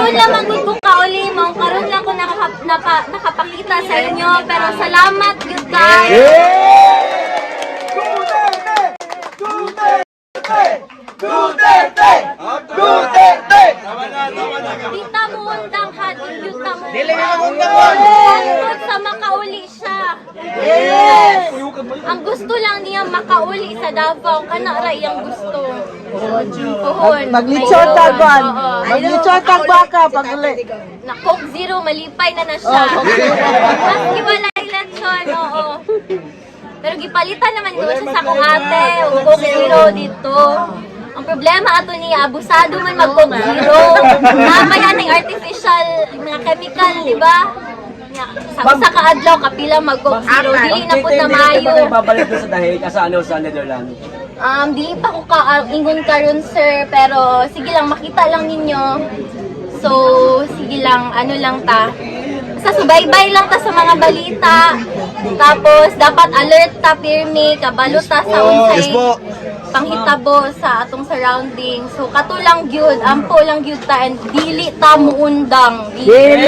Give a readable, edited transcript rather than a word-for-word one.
Karon lamang gud ko kauli mo, karon lang ko nakapakita sa inyo, pero salamat gyud guys. Duterte! Dita mo undang had gyud ta mo. Dili na undang. Hangtod sa makauli siya. Yes. Ang gusto lang niya makauli sa Davao, kana ra iyang gusto. Puhon. Maglitsyon tagwan. Maglitsyon tagbaka pag uli. Na Coke Zero, malipay na siya. Maski wala election, oo. Pero gipalitan naman ko siya sa kong ate, o Coke Zero dito. Ang problema ato niya, abusado man mag Coke Zero. Namaya ng artificial, mga chemical, di ba? Sa kaadlaw, kapila mag Coke Zero. Dili na po na mayo. Babalik ko sa dahil sa Netherlands. Dili pa ko ingon karon sir, pero sige lang, makita lang ninyo. So, sige lang, ano lang ta. Sa subaybay lang ta sa mga balita. Tapos, dapat alert ta, pirmi, kabalo ta sa unsay panghitabo sa atong surrounding. So, kato lang gyud, ampo lang gyud ta, and dili ta muundang. Dili!